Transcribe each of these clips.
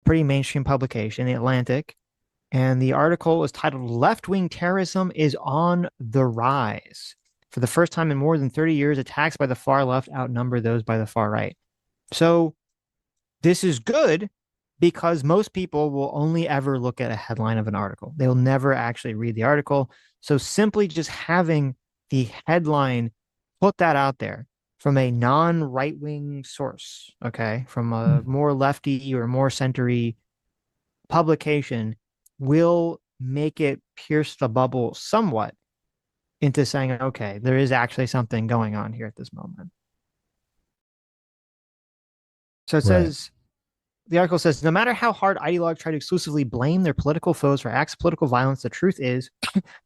pretty mainstream publication, The Atlantic, and the article was titled "Left-Wing Terrorism is on the Rise." For the first time in more than 30 years, attacks by the far left outnumber those by the far right. So this is good because most people will only ever look at a headline of an article. They'll never actually read the article. So simply just having the headline put that out there from a non-right wing source, okay, from a more lefty or more centery publication will make it pierce the bubble somewhat into saying, okay, there is actually something going on here at this moment. So it Right. says, the article says, no matter how hard ideologues try to exclusively blame their political foes for acts of political violence, the truth is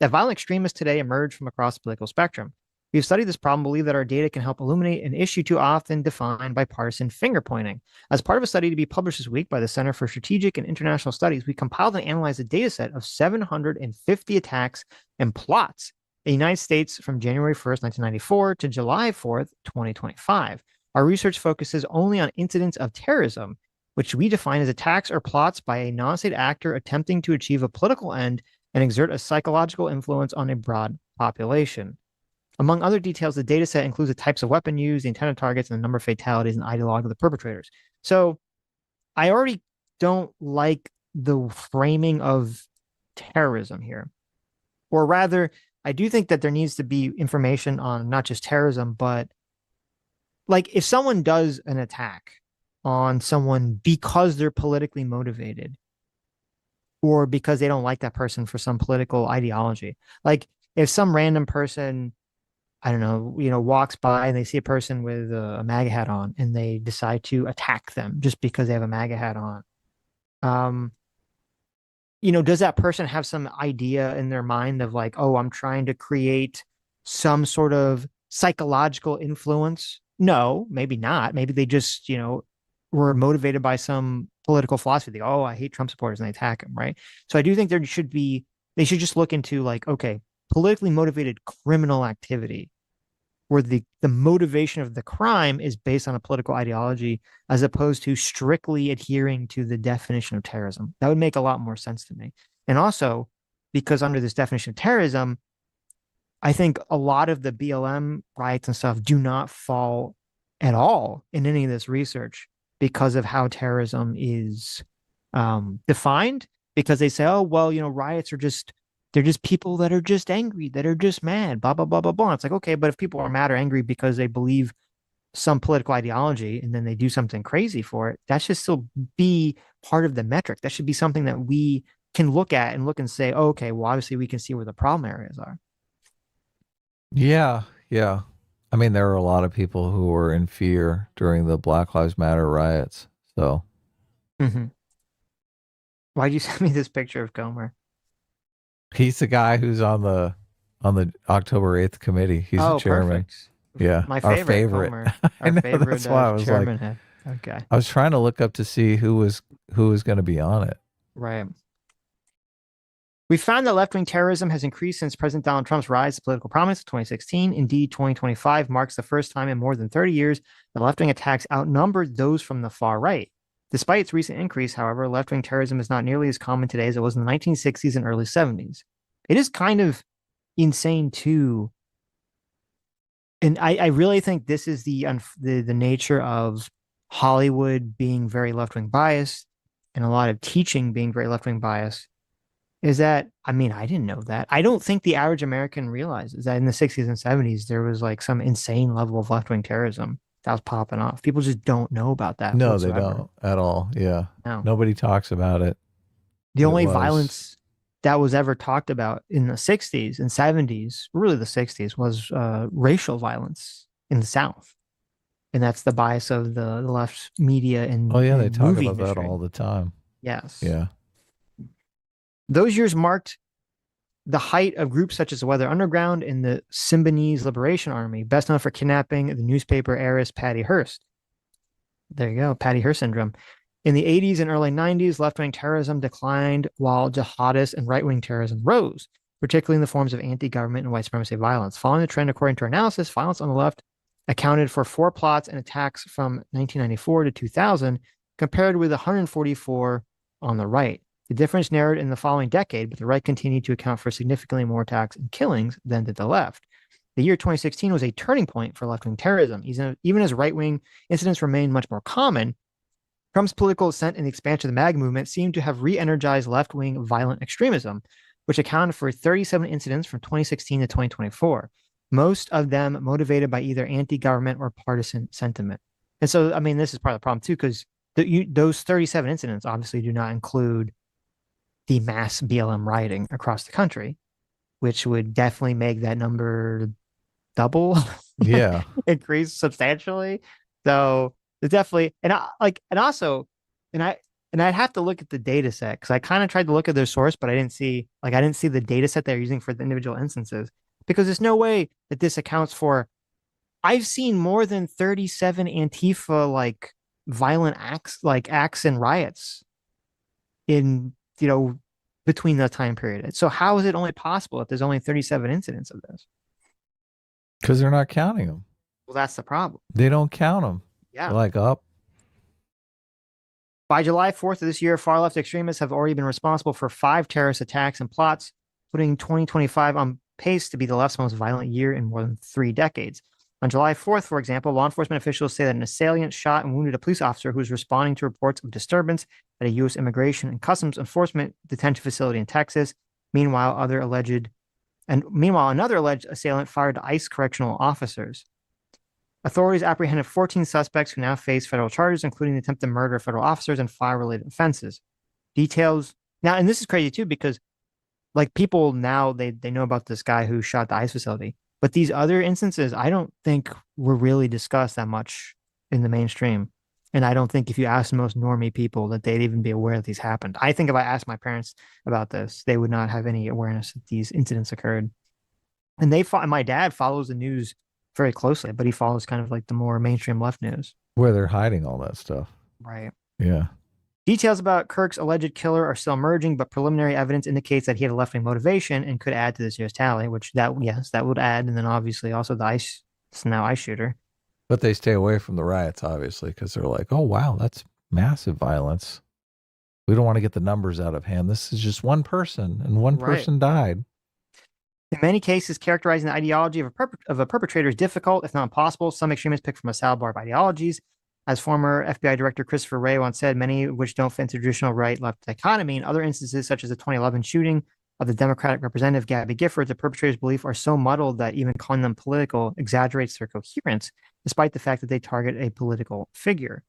that violent extremists today emerge from across the political spectrum. We've studied this problem, believe that our data can help illuminate an issue too often defined by partisan finger pointing. As part of a study to be published this week by the Center for Strategic and International Studies, we compiled and analyzed a data set of 750 attacks and plots in the United States from January 1st, 1994 to July 4th, 2025. Our research focuses only on incidents of terrorism, which we define as attacks or plots by a non-state actor attempting to achieve a political end and exert a psychological influence on a broad population. Among other details, the dataset includes the types of weapon used, the intended targets, and the number of fatalities and ideologue of the perpetrators. So I already don't like the framing of terrorism here. Or rather, I do think that there needs to be information on not just terrorism, but like if someone does an attack on someone because they're politically motivated or because they don't like that person for some political ideology. Like if some random person, I don't know, walks by and they see a person with a MAGA hat on and they decide to attack them just because they have a MAGA hat on. Um, does that person have some idea in their mind of like, oh, I'm trying to create some sort of psychological influence? No, maybe not. Maybe they just, were motivated by some political philosophy. They go, oh, I hate Trump supporters and they attack him, right? So I do think they should just look into like, okay, politically motivated criminal activity where the motivation of the crime is based on a political ideology as opposed to strictly adhering to the definition of terrorism. That would make a lot more sense to me. And also, because under this definition of terrorism, I think a lot of the BLM riots and stuff do not fall at all in any of this research because of how terrorism is defined. Because they say, oh, well, riots are just they're just people that are just angry, that are just mad, blah, blah, blah, blah, blah. It's like, okay, but if people are mad or angry because they believe some political ideology and then they do something crazy for it, that should still be part of the metric. That should be something that we can look at and look and say, oh, okay, well, obviously we can see where the problem areas are. Yeah, yeah. I mean, there were a lot of people who were in fear during the Black Lives Matter riots. So Mm-hmm. Why'd you send me this picture of Gomer? he's the guy who's on the October 8th committee. He's the Oh, chairman. perfect. Yeah, My our favorite, favorite. Gomer, I our know. favorite That's why I was like, chairman head. Okay, I was trying to look up to see who was going to be on it. right. We found that left-wing terrorism has increased since President Donald Trump's rise to political prominence in 2016. Indeed, 2025 marks the first time in more than 30 years that left-wing attacks outnumbered those from the far right. Despite its recent increase, however, left-wing terrorism is not nearly as common today as it was in the 1960s and early 70s. It is kind of insane too, and I really think this is the nature of Hollywood being very left-wing biased and a lot of teaching being very left-wing biased is that, I mean, I didn't know that. I don't think the average American realizes that in the 60s and 70s, there was like some insane level of left wing terrorism that was popping off. People just don't know about that No, they whatsoever. don't at all. Yeah. No. Nobody talks about it, The but it only was. violence that was ever talked about in the 60s and 70s, really the 60s, was racial violence in the South. And that's the bias of the left media Oh yeah, they and talk movie about that industry. all the time. Yes. Yeah. Those years marked the height of groups such as the Weather Underground and the Symbionese Liberation Army, best known for kidnapping the newspaper heiress Patty Hearst. There you go, Patty Hearst syndrome. In the 80s and early 90s, left wing terrorism declined while jihadist and right wing terrorism rose, particularly in the forms of anti government and white supremacy violence. Following the trend, according to our analysis, violence on the left accounted for four plots and attacks from 1994 to 2000, compared with 144 on the right. The difference narrowed in the following decade, but the right continued to account for significantly more attacks and killings than did the left. The year 2016 was a turning point for left wing terrorism. Even as right wing incidents remained much more common, Trump's political ascent and the expansion of the MAGA movement seemed to have re energized left wing violent extremism, which accounted for 37 incidents from 2016 to 2024, most of them motivated by either anti government or partisan sentiment. And so, I mean, this is part of the problem too, because those 37 incidents obviously do not include the mass BLM rioting across the country, which would definitely make that number double, Yeah. increase substantially. So it's definitely, and also, and I, and I'd have to look at the data set because I kind of tried to look at their source, but I didn't see the data set they're using for the individual instances because there's no way that this accounts for. I've seen more than 37 Antifa violent acts and riots in, between that time period. So how is it only possible if there's only 37 incidents of this? Because they're not counting them. Well, that's the problem. They don't count them. Yeah. They're like, up. By July 4th of this year, far left extremists have already been responsible for 5 terrorist attacks and plots, putting 2025 on pace to be the left's most violent year in more than 3 decades. On July 4th, for example, law enforcement officials say that an assailant shot and wounded a police officer who was responding to reports of disturbance at a U.S. Immigration and Customs Enforcement detention facility in Texas. Meanwhile, another alleged assailant fired at ICE correctional officers. Authorities apprehended 14 suspects who now face federal charges, including the attempted murder of federal officers and fire-related offenses. Details now, and this is crazy too, because people now they know about this guy who shot the ICE facility, but these other instances I don't think were really discussed that much in the mainstream. And I don't think if you ask most normie people that they'd even be aware that these happened. I think if I asked my parents about this, they would not have any awareness that these incidents occurred. And my dad follows the news very closely, but he follows kind of the more mainstream left news. Where they're hiding all that stuff. Right. Yeah. Details about Kirk's alleged killer are still emerging, but preliminary evidence indicates that he had a left-wing motivation and could add to this year's tally, that would add. And then obviously also the ICE shooter. But they stay away from the riots, obviously, because they're like, oh, wow, that's massive violence. We don't want to get the numbers out of hand. This is just one person, and one person died. In many cases, characterizing the ideology of a perpetrator is difficult, if not impossible. Some extremists pick from a salad bar of ideologies. As former FBI Director Christopher Wray once said, many of which don't fit into traditional right-left dichotomy. In other instances, such as the 2011 shooting of the Democratic Representative Gabby Gifford, the perpetrator's beliefs are so muddled that even calling them political exaggerates their coherence, despite the fact that they target a political figure.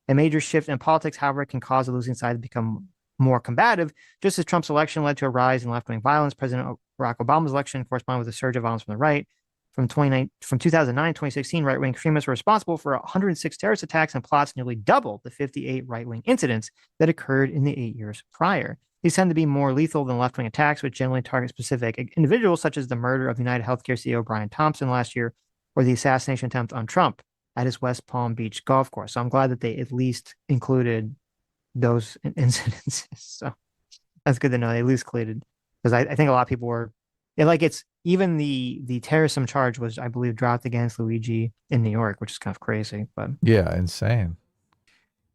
A major shift in politics, however, can cause the losing side to become more combative. Just as Trump's election led to a rise in left-wing violence, President Barack Obama's election corresponded with a surge of violence from the right. From 2009 to 2016, right-wing extremists were responsible for 106 terrorist attacks and plots, nearly double the 58 right-wing incidents that occurred in the 8 years prior. These tend to be more lethal than left-wing attacks, which generally target specific individuals, such as the murder of United Healthcare CEO Brian Thompson last year, or the assassination attempt on Trump at his West Palm Beach golf course. So I'm glad that they at least included those incidents. So that's good to know they at least included, because I think a lot of people were it's even the terrorism charge was, I believe, dropped against Luigi in New York, which is kind of crazy. But yeah, insane.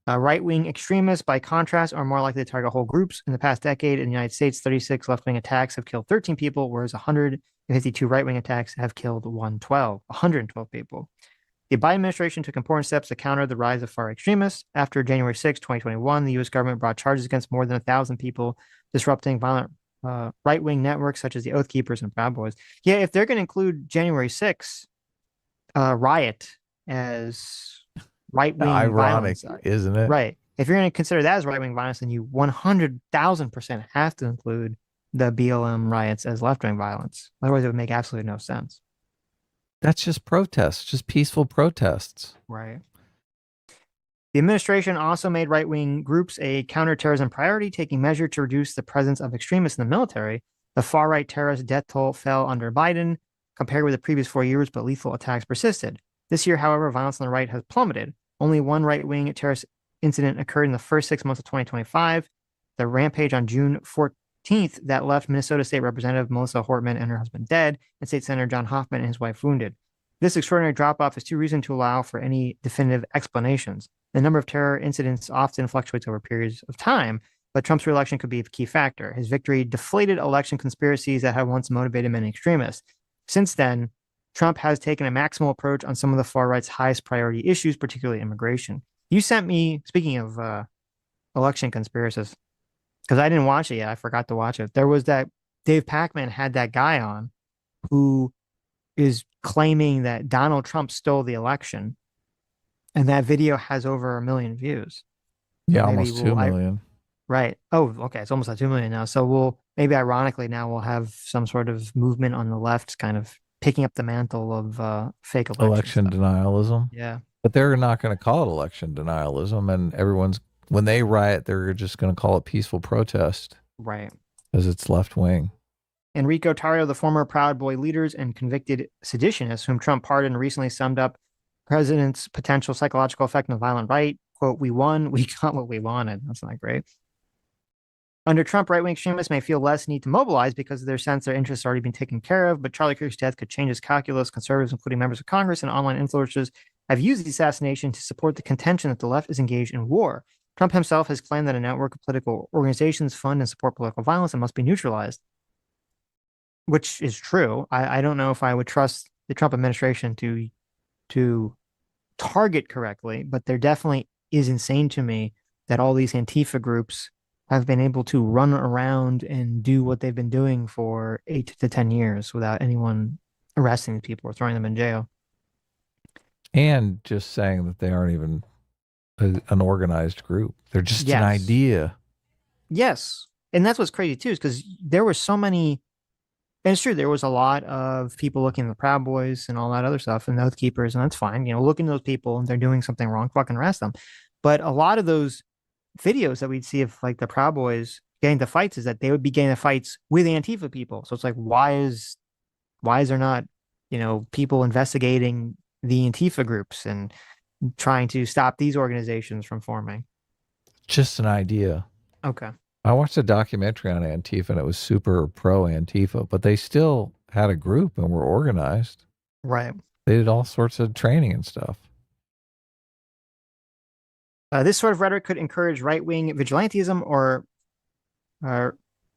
Right-wing extremists, by contrast, are more likely to target whole groups. In the past decade, in the United States, 36 left-wing attacks have killed 13 people, whereas 152 right-wing attacks have killed 112 people. The Biden administration took important steps to counter the rise of far extremists. After January 6, 2021, the U.S. government brought charges against more than 1,000 people disrupting violent right-wing networks such as the Oath Keepers and Proud Boys. Yeah, if they're going to include January 6th riot as right-wing ironic, violence, isn't it? Right. If you're going to consider that as right-wing violence, then you 100,000% have to include the BLM riots as left-wing violence. Otherwise, it would make absolutely no sense. That's just protests, just peaceful protests. Right. The administration also made right-wing groups a counterterrorism priority, taking measures to reduce the presence of extremists in the military. The far-right terrorist death toll fell under Biden compared with the previous 4 years, but lethal attacks persisted. This year, however, violence on the right has plummeted. Only one right-wing terrorist incident occurred in the first 6 months of 2025. The rampage on June 14th that left Minnesota State Representative Melissa Hortman and her husband dead, and State Senator John Hoffman and his wife wounded. This extraordinary drop-off is too recent to allow for any definitive explanations. The number of terror incidents often fluctuates over periods of time, but Trump's reelection could be a key factor. His victory deflated election conspiracies that had once motivated many extremists. Since then, Trump has taken a maximal approach on some of the far right's highest priority issues, particularly immigration. You sent me, speaking of election conspiracies, because I didn't watch it yet. I forgot to watch it. There was that Dave Pacman had that guy on who is claiming that Donald Trump stole the election, and that video has over 1 million views. So Yeah, maybe almost 2 we'll, I million. right. Oh, okay. It's almost at 2 million now. So we'll maybe ironically now we'll have some sort of movement on the left, kind of picking up the mantle of fake election Election stuff. denialism. Yeah. But they're not going to call it election denialism. And everyone's, when they riot, they're just going to call it peaceful protest Right. because it's left wing. Enrico Tarrio, the former Proud Boy leaders and convicted seditionist, whom Trump pardoned, recently summed up president's potential psychological effect on the violent right. Quote, we won, we got what we wanted. That's not great. Under Trump, right wing extremists may feel less need to mobilize because of their sense their interests are already being taken care of. But Charlie Kirk's death could change his calculus. Conservatives, including members of Congress and online influencers, have used the assassination to support the contention that the left is engaged in war. Trump himself has claimed that a network of political organizations fund and support political violence and must be neutralized, which is true. I don't know if I would trust the Trump administration to target correctly, but there definitely is insane to me that all these Antifa groups have been able to run around and do what they've been doing for 8 to 10 years without anyone arresting these people or throwing them in jail. And just saying that they aren't even an organized group. They're just an Yes. idea. Yes. And that's what's crazy too, is because there were so many, and it's true, there was a lot of people looking at the Proud Boys and all that other stuff and the Oath Keepers, and that's fine. Looking at those people and they're doing something wrong, fucking arrest them. But a lot of those videos that we'd see of like the Proud Boys getting the fights is that they would be getting the fights with Antifa people. So it's like, why is there not, people investigating the Antifa groups and trying to stop these organizations from forming? Just an idea. Okay. I watched a documentary on Antifa and it was super pro Antifa, but they still had a group and were organized. Right. They did all sorts of training and stuff. This sort of rhetoric could encourage right-wing vigilantism or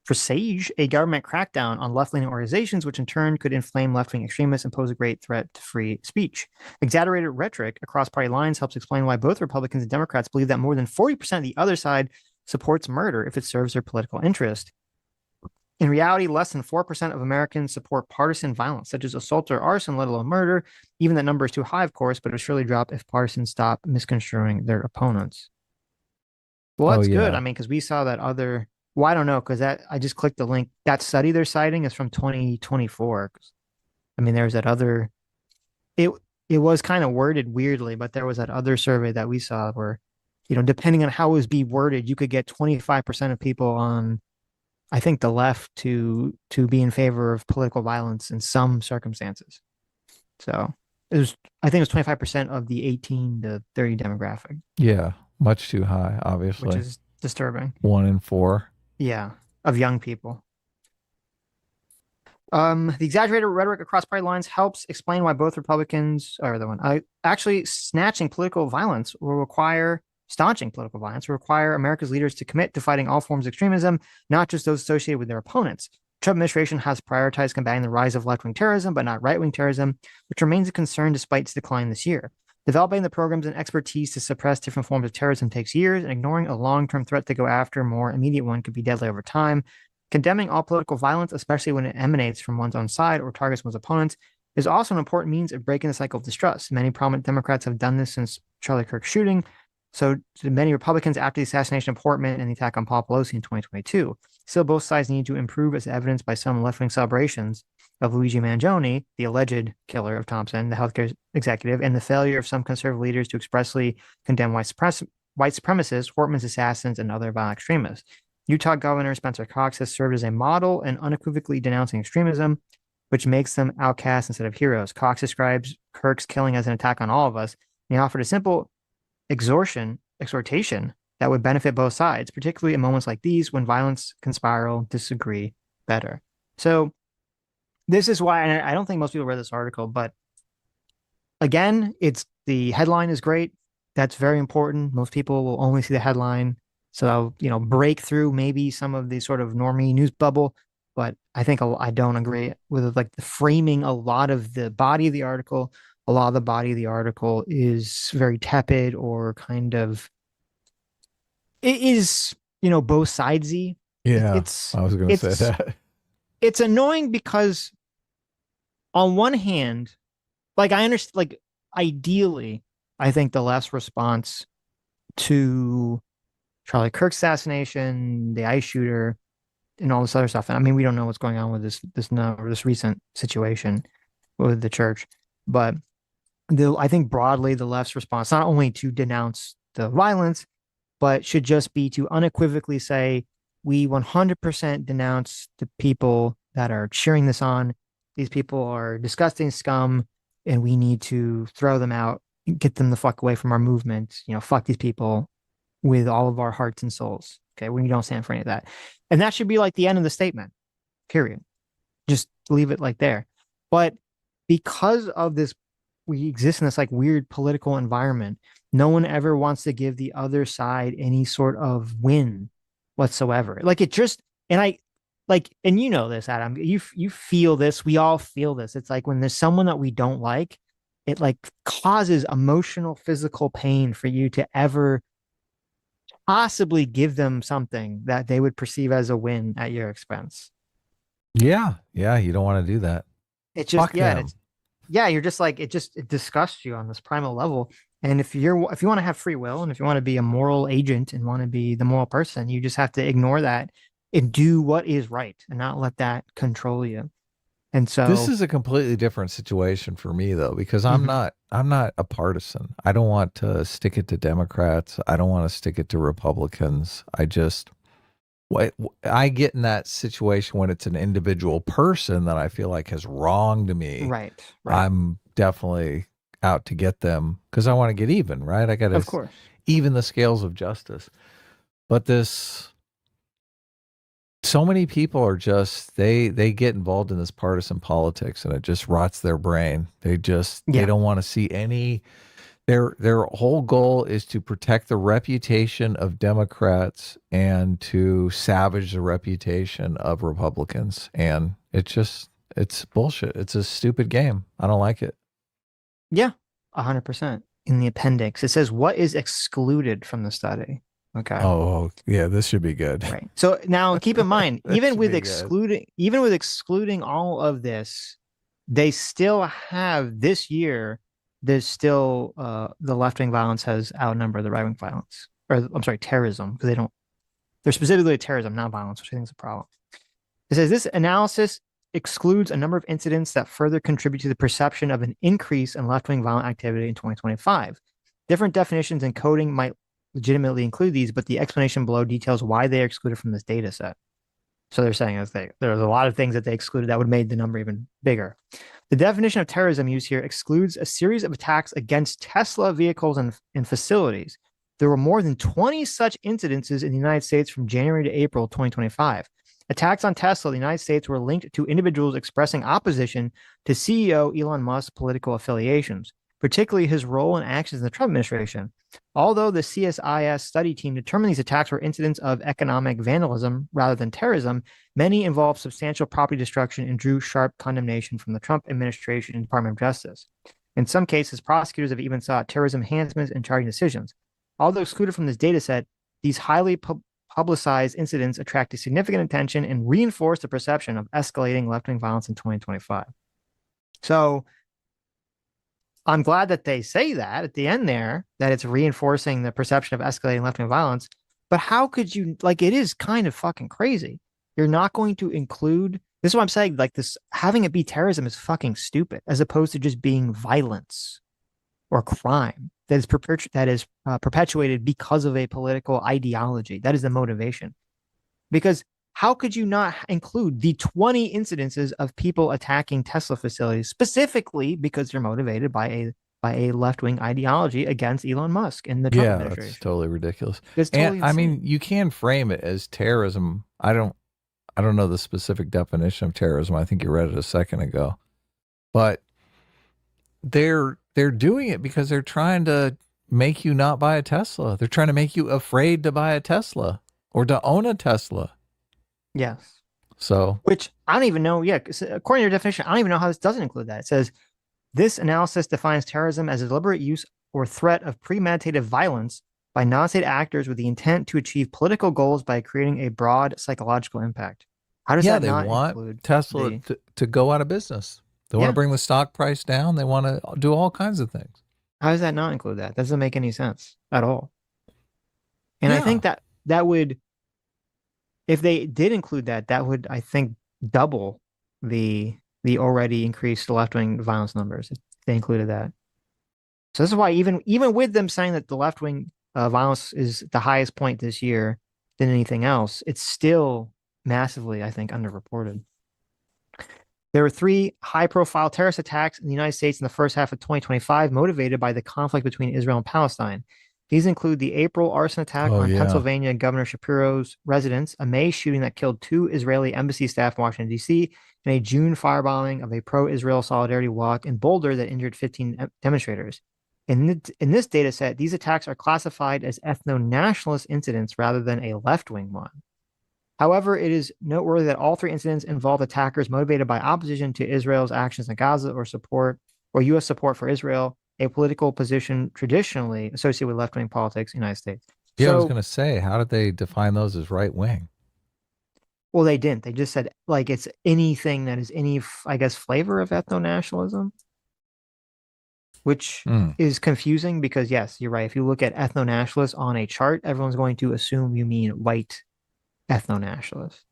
presage a government crackdown on left-leaning organizations, which in turn could inflame left-wing extremists and pose a great threat to free speech. Exaggerated rhetoric across party lines helps explain why both Republicans and Democrats believe that more than 40% of the other side supports murder if it serves their political interest. In reality, less than 4% of Americans support partisan violence, such as assault or arson, let alone murder. Even that number is too high, of course, but it will surely drop if partisans stop misconstruing their opponents. Well, Oh, that's good. yeah. I mean, because we saw that other, well, I don't know, because that I just clicked the link. That study they're citing is from 2024. I mean, there's that other, it it was kind of worded weirdly, but there was that other survey that we saw where, depending on how it was be worded, you could get 25% of people on, I think, the left to be in favor of political violence in some circumstances. So I think it was 25% of the 18 to 30 demographic, Yeah. Much too high, which obviously. is disturbing. 1 in 4. Yeah, of young people. The exaggerated rhetoric across party lines helps explain why both Republicans are the one. Actually, staunching political violence will require America's leaders to commit to fighting all forms of extremism, not just those associated with their opponents. The Trump administration has prioritized combating the rise of left-wing terrorism, but not right-wing terrorism, which remains a concern despite its decline this year. Developing the programs and expertise to suppress different forms of terrorism takes years, and ignoring a long-term threat to go after a more immediate one could be deadly over time. Condemning all political violence, especially when it emanates from one's own side or targets one's opponents, is also an important means of breaking the cycle of distrust. Many prominent Democrats have done this since Charlie Kirk's shooting. So did many Republicans after the assassination of Portman and the attack on Paul Pelosi in 2022. Still, both sides need to improve, as evidenced by some left-wing celebrations of Luigi Mangione, the alleged killer of Thompson, the healthcare executive, and the failure of some conservative leaders to expressly condemn white supremacists, Portman's assassins, and other violent extremists. Utah Governor Spencer Cox has served as a model in unequivocally denouncing extremism, which makes them outcasts instead of heroes. Cox describes Kirk's killing as an attack on all of us, and he offered a simple exhortation that would benefit both sides, particularly in moments like these when violence can spiral, disagree better. So this is why, and I don't think most people read this article, but again, the headline is great. That's very important. Most people will only see the headline. So I'll, break through maybe some of the sort of normie news bubble. But I think I don't agree with like the framing. A lot of the body of the article, a lot of the body of the article is very tepid or kind of, it is, both sidesy. Yeah, It's, I was going to say it's, that. it's annoying because on one hand, like I understand, like ideally, I think the left's response to Charlie Kirk's assassination, the ICE shooter, and all this other stuff. And I mean, we don't know what's going on with this recent situation with the church, but I think broadly the left's response not only to denounce the violence, but should just be to unequivocally say we 100% denounce the people that are cheering this on. These people are disgusting scum, and we need to throw them out, get them the fuck away from our movement. Fuck these people with all of our hearts and souls. Okay, we don't stand for any of that, and that should be like the end of the statement. Period. Just leave it like there. But because of this, we exist in this like weird political environment. No one ever wants to give the other side any sort of win whatsoever. Like it just, and I like, and you know this, Adam. You feel this. We all feel this. It's like when there's someone that we don't like, it like causes emotional, physical pain for you to ever possibly give them something that they would perceive as a win at your expense. Yeah, yeah, you don't want to do that. It just, Fuck yeah, and them. it's, yeah, you're just like, it disgusts you on this primal level. And if you want to have free will and if you want to be a moral agent and want to be the moral person, you just have to ignore that and do what is right and not let that control you. And This so, is a completely different situation for me though, because mhm, I'm not a partisan. I don't want to stick it to Democrats. I don't want to stick it to Republicans. I get in that situation when it's an individual person that I feel like has wronged me. right, right, I'm definitely out to get them because I want to get even, right? I got to of course. even the scales of justice. But this, so many people are just they get involved in this partisan politics and it just rots their brain. They Yeah, don't want to see any. Their whole goal is to protect the reputation of Democrats and to savage the reputation of Republicans. And it's bullshit. It's a stupid game. I don't like it. yeah, 100%. In the appendix, it says what is excluded from the study. Okay. Oh, yeah, this should be good. Right. So now keep in mind, This should be good. even with excluding all of this, they still have this year, there's still the left-wing violence has outnumbered the right-wing violence. Or I'm sorry, terrorism, because they're specifically terrorism, not violence, which I think is a problem. It says this analysis excludes a number of incidents that further contribute to the perception of an increase in left-wing violent activity in 2025. Different definitions and coding might legitimately include these, but the explanation below details why they are excluded from this data set. So they're saying there's a lot of things that they excluded that would have made the number even bigger. The definition of terrorism used here excludes a series of attacks against Tesla vehicles and facilities. There were more than 20 such incidences in the United States from January to April 2025. Attacks on Tesla in the United States were linked to individuals expressing opposition to CEO Elon Musk's political affiliations, particularly his role and actions in the Trump administration. Although the CSIS study team determined these attacks were incidents of economic vandalism rather than terrorism, many involved substantial property destruction and drew sharp condemnation from the Trump administration and Department of Justice. In some cases, prosecutors have even sought terrorism enhancements and charging decisions. Although excluded from this data set, these highly publicized incidents attracted significant attention and reinforced the perception of escalating left-wing violence in 2025. So I'm glad that they say that at the end there, that it's reinforcing the perception of escalating left-wing violence. But how could you, like, it is kind of fucking crazy. You're not going to include, this is what I'm saying, like this, having it be terrorism is fucking stupid, as opposed to just being violence or crime that is perpetuated because of a political ideology. That is the motivation. Because how could you not include the 20 incidences of people attacking Tesla facilities specifically because they're motivated by a left-wing ideology against Elon Musk and the Trump Yeah, that's administration? totally ridiculous. It's And totally I mean, insane. you can frame it as terrorism. I don't know the specific definition of terrorism. I think you read it a second ago. But they're doing it because they're trying to make you not buy a Tesla. They're trying to make you afraid to buy a Tesla or to own a Tesla. Yes. So, Which I don't even know. Yeah, 'cause according to your definition, I don't even know how this doesn't include that. It says this analysis defines terrorism as a deliberate use or threat of premeditated violence by non-state actors with the intent to achieve political goals by creating a broad psychological impact. How does yeah, that they not want include Tesla the? to go out of business. They want to Yeah, bring the stock price down. They want to do all kinds of things. how does that not include that? Doesn't make any sense at all. And I Yeah. think that that would, if they did include that, that would, I think, double the already increased left-wing violence numbers if they included that. So this is why even with them saying that the left-wing violence is the highest point this year than anything else, it's still massively, I think, underreported. There were three high-profile terrorist attacks in the United States in the first half of 2025, motivated by the conflict between Israel and Palestine. These include the April arson attack Oh on yeah. Pennsylvania Governor Shapiro's residence, a May shooting that killed two Israeli embassy staff in Washington, D.C., and a June firebombing of a pro-Israel solidarity walk in Boulder that injured 15 demonstrators. In this data set, these attacks are classified as ethno-nationalist incidents rather than a left-wing one. However, it is noteworthy that all three incidents involve attackers motivated by opposition to Israel's actions in Gaza or U.S. support for Israel, a political position traditionally associated with left-wing politics in the United States. Yeah, I was So, going to say, how did they define those as right wing? well, they didn't. They just said like it's anything that is any, I guess, flavor of ethno-nationalism, which Mm. is confusing because yes, you're right. If you look at ethno-nationalists on a chart, everyone's going to assume you mean white ethno-nationalist,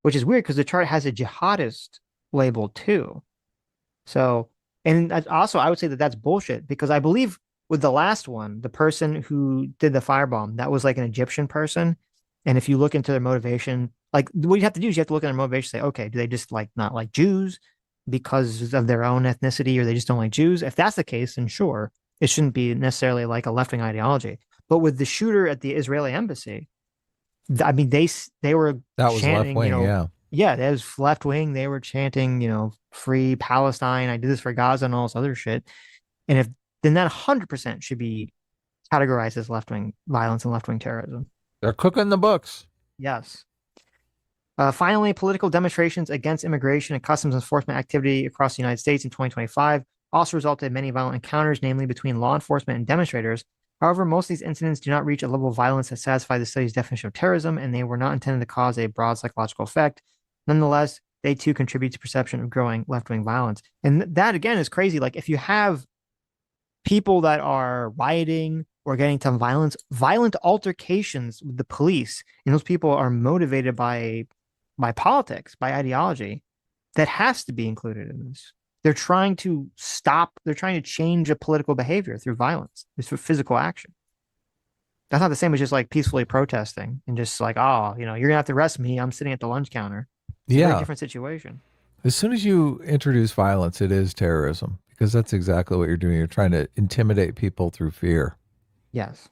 which is weird because the chart has a jihadist label too. So, and also, I would say that that's bullshit because I believe with the last one, the person who did the firebomb, that was like an Egyptian person. And if you look into their motivation, like what you have to do is you have to look at their motivation, say, okay, do they just like not like Jews because of their own ethnicity, or they just don't like Jews? If that's the case, then sure, it shouldn't be necessarily like a left wing ideology. But with the shooter at the Israeli embassy, I mean, they were That was left chanting, wing, yeah. yeah, that was left wing. They were chanting, free Palestine. I did this for Gaza and all this other shit. And if then that 100% should be categorized as left wing violence and left wing terrorism. They're cooking the books. Yes. Finally, political demonstrations against immigration and customs enforcement activity across the United States in 2025 also resulted in many violent encounters, namely between law enforcement and demonstrators. However, most of these incidents do not reach a level of violence that satisfies the study's definition of terrorism, and they were not intended to cause a broad psychological effect. Nonetheless, they too contribute to perception of growing left-wing violence. And that again is crazy. Like if you have people that are rioting or getting to violent altercations with the police, and those people are motivated by politics, by ideology, that has to be included in this. They're trying to change a political behavior through violence, through physical action. That's not the same as just like peacefully protesting and just like, oh, you're gonna have to arrest me. I'm sitting at the lunch counter. It's a very Yeah. different situation. As soon as you introduce violence, it is terrorism because that's exactly what you're doing. You're trying to intimidate people through fear. Yes.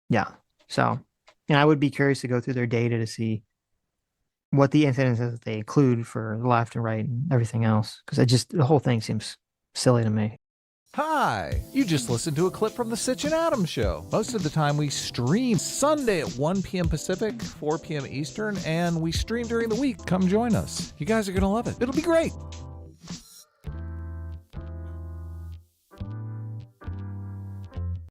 Yeah. So, and I would be curious to go through their data to see what the incidents that they include for the left and right and everything else. Because the whole thing seems silly to me. Hi! You just listened to a clip from the Sitch Adam Show. Most of the time we stream Sunday at 1 p.m. Pacific, 4 p.m. Eastern, and we stream during the week. Come join us. You guys are going to love it. It'll be great.